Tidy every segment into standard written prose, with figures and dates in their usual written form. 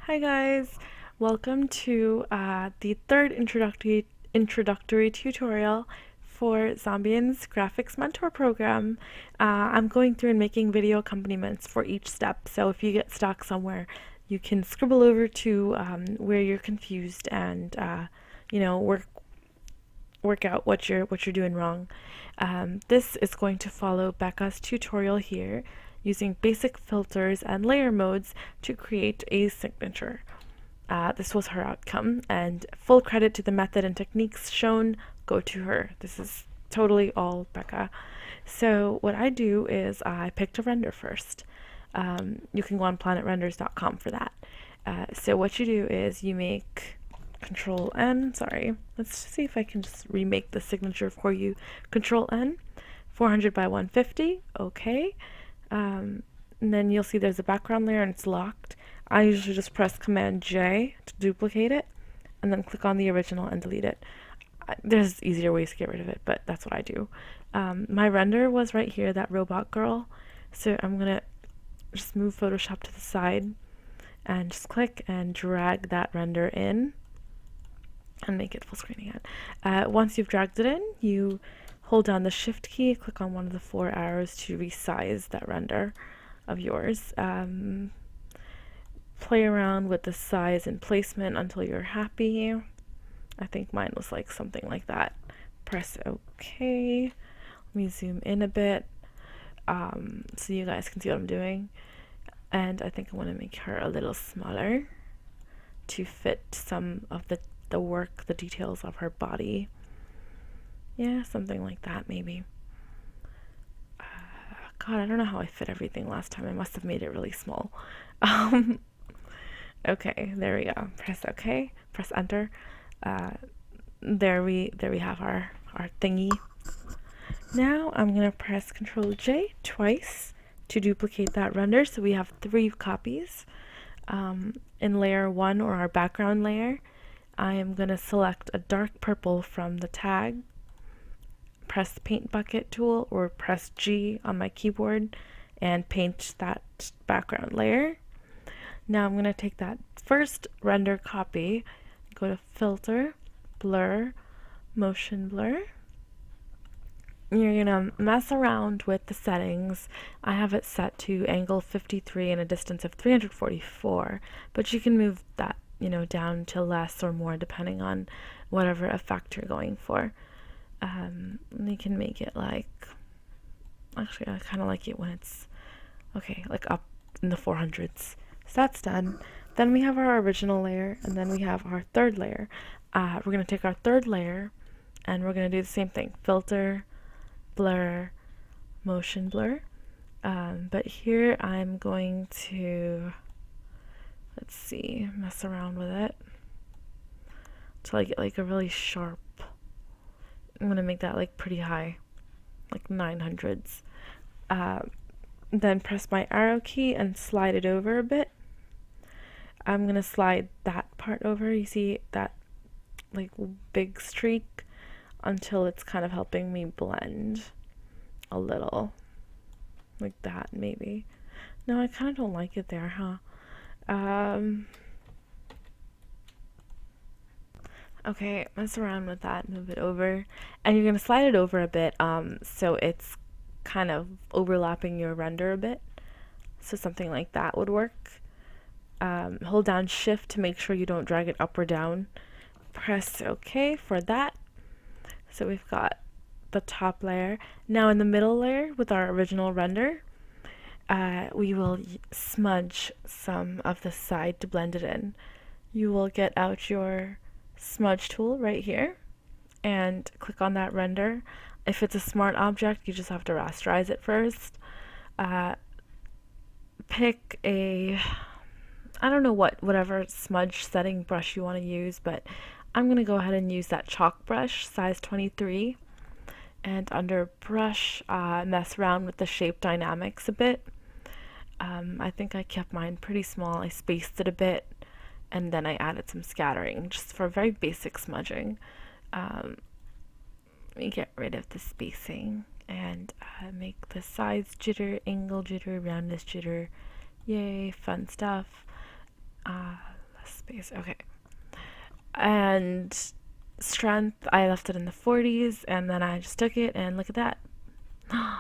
Hi guys, welcome to the third introductory tutorial for Zombians Graphics Mentor Program. I'm going through and making video accompaniments for each step, so if you get stuck somewhere, you can scribble over to where you're confused and work out what you're doing wrong. This is going to follow Becca's tutorial here, using basic filters and layer modes to create a signature. This was her outcome, and full credit to the method and techniques shown go to her. This is totally all Becca. So what I do is I picked a render first. You can go on planetrenders.com for that. So what you do is you make Control N, sorry, let's see if I can just remake the signature for you. Control N, 400 by 150, okay. And then you'll see there's a background layer and it's locked. I usually just press Command J to duplicate it and then click on the original and delete it. There's easier ways to get rid of it, but that's what I do. My render was right here, that robot girl. So I'm gonna just move Photoshop to the side and just click and drag that render in and make it full screen again. Once you've dragged it in, you hold down the Shift key, click on one of the 4 arrows to resize that render of yours. Play around with the size and placement until you're happy. I think mine was like something like that. Press OK. Let me zoom in a bit so you guys can see what I'm doing. And I think I want to make her a little smaller to fit some of the work, the details of her body. Yeah, something like that maybe. God, I don't know how I fit everything last time. I must have made it really small. Okay, there we go. Press OK. Press Enter. There we have our thingy. Now I'm gonna press Control J twice to duplicate that render, so we have 3 copies. In layer 1, or our background layer, I am gonna select a dark purple from the tag, press the paint bucket tool or press G on my keyboard and paint that background layer. Now I'm going to take that first render copy, go to Filter, Blur, Motion Blur. You're going to mess around with the settings. I have it set to angle 53 and a distance of 344, but you can move that, down to less or more depending on whatever effect you're going for. You can make it like, actually I kind of like it when it's like up in the 400s. So that's done. Then we have our original layer, and then we have our third layer. We're going to take our third layer and we're going to do the same thing: filter, blur, motion blur. But here I'm going to, let's see, mess around with it until I get like a really sharp. I'm going to make that like pretty high, like 900s. Then press my arrow key and slide it over a bit. I'm going to slide that part over. You see that like big streak until it's kind of helping me blend a little. Like that, maybe. No, I kind of don't like it there, huh? Okay, mess around with that, move it over, and you're going to slide it over a bit so it's kind of overlapping your render a bit. So something like that would work. Hold down Shift to make sure you don't drag it up or down. Press OK for that. So we've got the top layer. Now in the middle layer with our original render, we will smudge some of the side to blend it in. You will get out your smudge tool right here and click on that render. If it's a smart object, you just have to rasterize it first. Pick a, I don't know whatever smudge setting brush you want to use, but I'm going to go ahead and use that chalk brush, size 23. And under brush, mess around with the shape dynamics a bit. I think I kept mine pretty small. I spaced it a bit, and then I added some scattering just for very basic smudging. Let me get rid of the spacing and make the size jitter, angle jitter, roundness jitter. Yay, fun stuff. space. Okay. And strength, I left it in the 40s, and then I just took it and look at that.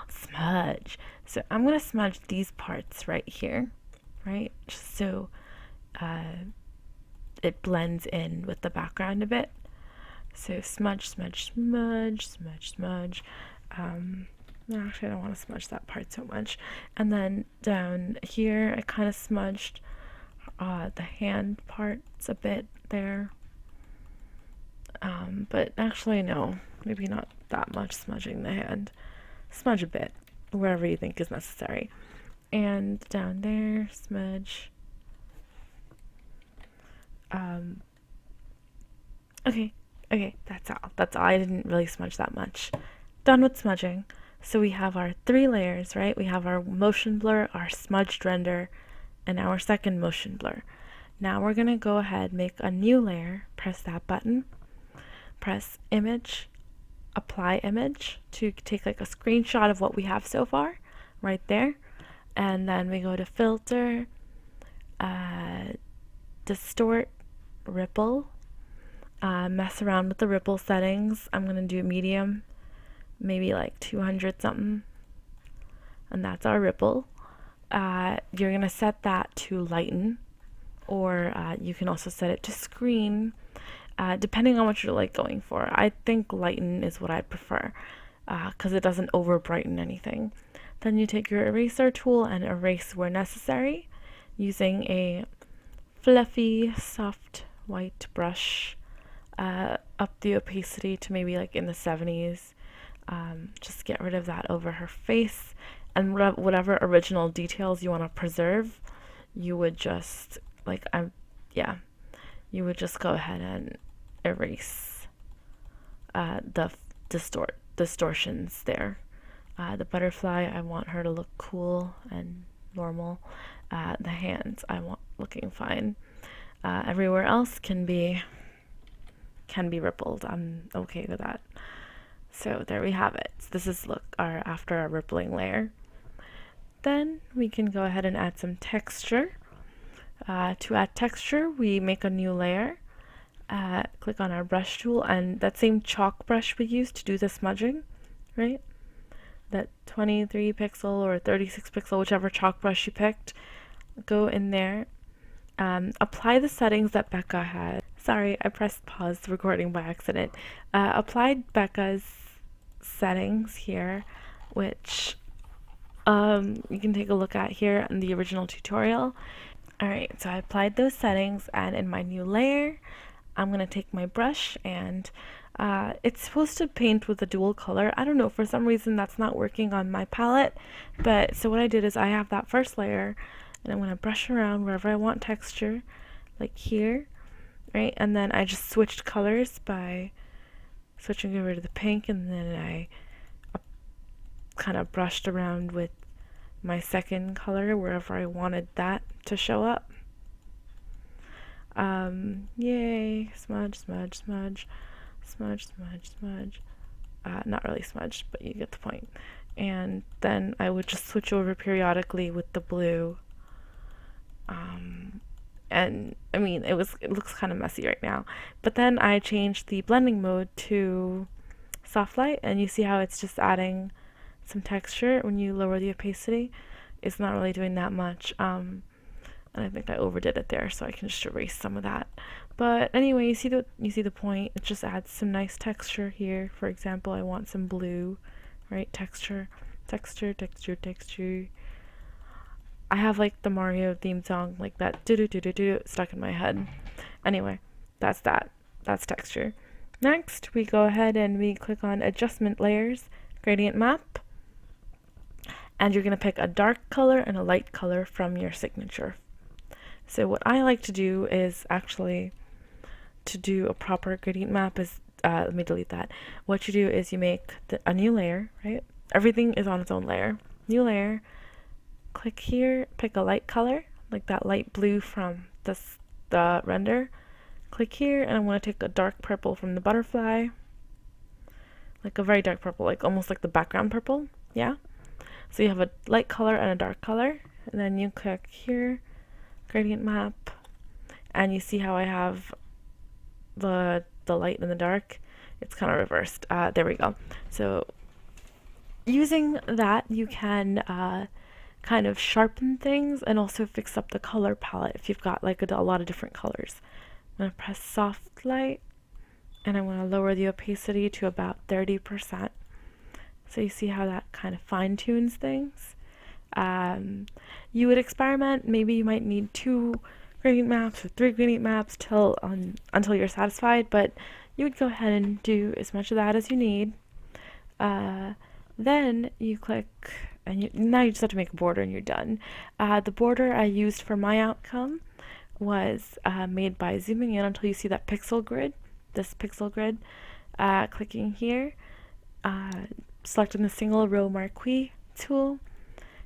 Smudge. So I'm gonna smudge these parts right here, right? Just so it blends in with the background a bit. So smudge, smudge, smudge, smudge, smudge. Actually, I don't want to smudge that part so much. And then down here, I kind of smudged the hand parts a bit there. But actually, no, maybe not that much smudging the hand. Smudge a bit, wherever you think is necessary. And down there, smudge. Okay, that's all. That's all. I didn't really smudge that much. Done with smudging. So we have our 3 layers, right? We have our motion blur, our smudged render, and our second motion blur. Now we're gonna go ahead, make a new layer, press that button, press image, apply image to take like a screenshot of what we have so far, right there. And then we go to filter, distort, ripple, mess around with the ripple settings. I'm gonna do medium, maybe like 200 something, and that's our ripple. You're gonna set that to lighten, or you can also set it to screen, depending on what you're like going for. I think lighten is what I prefer, because it doesn't over brighten anything. Then you take your eraser tool and erase where necessary using a fluffy, soft white brush. Up the opacity to maybe like in the 70s. Just get rid of that over her face, and whatever original details you want to preserve, you would just you would just go ahead and erase the distortions there. The butterfly, I want her to look cool and normal. The hands, I want looking fine. Everywhere else can be rippled. I'm okay with that. So there we have it. So this is after our rippling layer. Then we can go ahead and add some texture. To add texture, we make a new layer. Click on our brush tool, and that same chalk brush we used to do the smudging, right? That 23 pixel or 36 pixel, whichever chalk brush you picked, go in there. Apply the settings that Becca had. Sorry, I pressed pause the recording by accident. Applied Becca's settings here, which you can take a look at here in the original tutorial. Alright, so I applied those settings, and in my new layer, I'm going to take my brush, and it's supposed to paint with a dual color. I don't know, for some reason that's not working on my palette, but so what I did is I have that first layer, and I'm going to brush around wherever I want texture, like here, right? And then I just switched colors by switching over to the pink, and then I kind of brushed around with my second color wherever I wanted that to show up. Yay, smudge, smudge, smudge, smudge, smudge, smudge. Not really smudge, but you get the point. And then I would just switch over periodically with the blue. And I mean, it looks kind of messy right now, but then I changed the blending mode to soft light, and you see how it's just adding some texture when you lower the opacity. It's not really doing that much, and I think I overdid it there, so I can just erase some of that. But anyway, you see the point. It just adds some nice texture here. For example, I want some blue, right? Texture, texture, texture, texture. I have like the Mario theme song, like that do stuck in my head. Anyway, that's that. That's texture. Next, we go ahead and we click on adjustment layers, gradient map, and you're going to pick a dark color and a light color from your signature. So what I like to do is actually to do a proper gradient map is, let me delete that. What you do is you make a new layer, right? Everything is on its own layer. New layer. Click here, pick a light color, like that light blue from the render. Click here, and I want to take a dark purple from the butterfly, like a very dark purple, like almost like the background purple, yeah? So you have a light color and a dark color, and then you click here, gradient map, and you see how I have the light and the dark? It's kind of reversed. There we go. So using that, you can kind of sharpen things and also fix up the color palette if you've got like a lot of different colors. I'm going to press soft light, and I'm going to lower the opacity to about 30%. So you see how that kind of fine tunes things. You would experiment. Maybe you might need 2 gradient maps or 3 gradient maps until you're satisfied, but you would go ahead and do as much of that as you need. Then you click, and now you just have to make a border and you're done. The border I used for my outcome was made by zooming in until you see that pixel grid, this pixel grid, clicking here, selecting the single row marquee tool,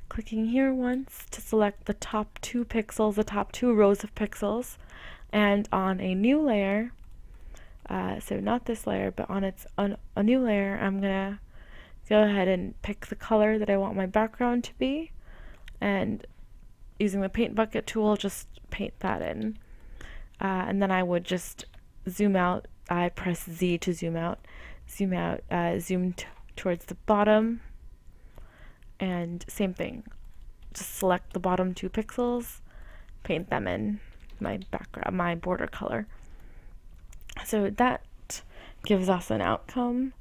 clicking here once to select the top 2 pixels, the top 2 rows of pixels, and on a new layer, so not this layer, but on a new layer, I'm gonna go ahead and pick the color that I want my background to be, and using the paint bucket tool, just paint that in. And then I would just zoom out. I press Z to zoom out, zoom towards the bottom, and same thing. Just select the bottom 2 pixels, paint them in my background, my border color. So that gives us an outcome.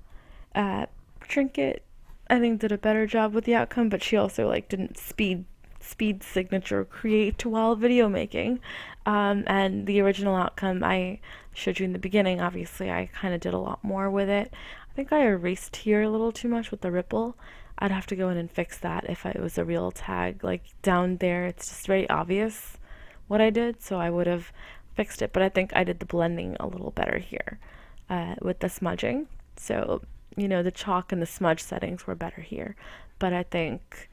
Trinket, I think, did a better job with the outcome, but she also like didn't speed signature create while video making. And the original outcome I showed you in the beginning, obviously I kind of did a lot more with it. I think I erased here a little too much with the ripple. I'd have to go in and fix that if it was a real tag. Like down there, it's just very obvious what I did, so I would have fixed it. But I think I did the blending a little better here with the smudging. So, you know, the chalk and the smudge settings were better here. But I think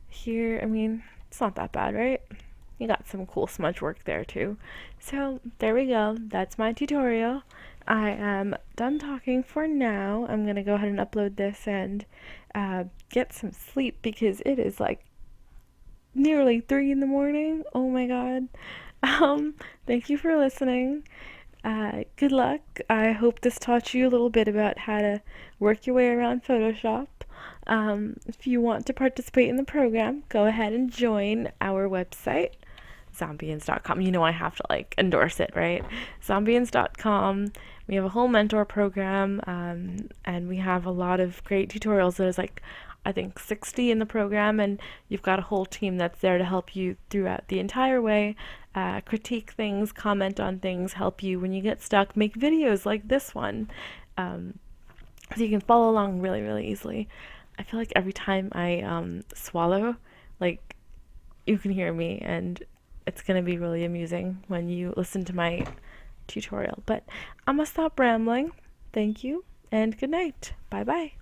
here, I mean, it's not that bad, right? You got some cool smudge work there too. So there we go. That's my tutorial. I am done talking for now. I'm gonna go ahead and upload this and get some sleep because it is like nearly 3 in the morning. Oh my god. Thank you for listening. Good luck. I hope this taught you a little bit about how to work your way around Photoshop. If you want to participate in the program, go ahead and join our website, Zombians.com. You know I have to like endorse it, right? Zombians.com. We have a whole mentor program, and we have a lot of great tutorials. There's like, I think 60 in the program, and you've got a whole team that's there to help you throughout the entire way, critique things, comment on things, help you when you get stuck, make videos like this one, so you can follow along really, really easily. I feel like every time I swallow, like, you can hear me, and it's gonna be really amusing when you listen to my tutorial. But I'm gonna stop rambling. Thank you, and good night. Bye bye.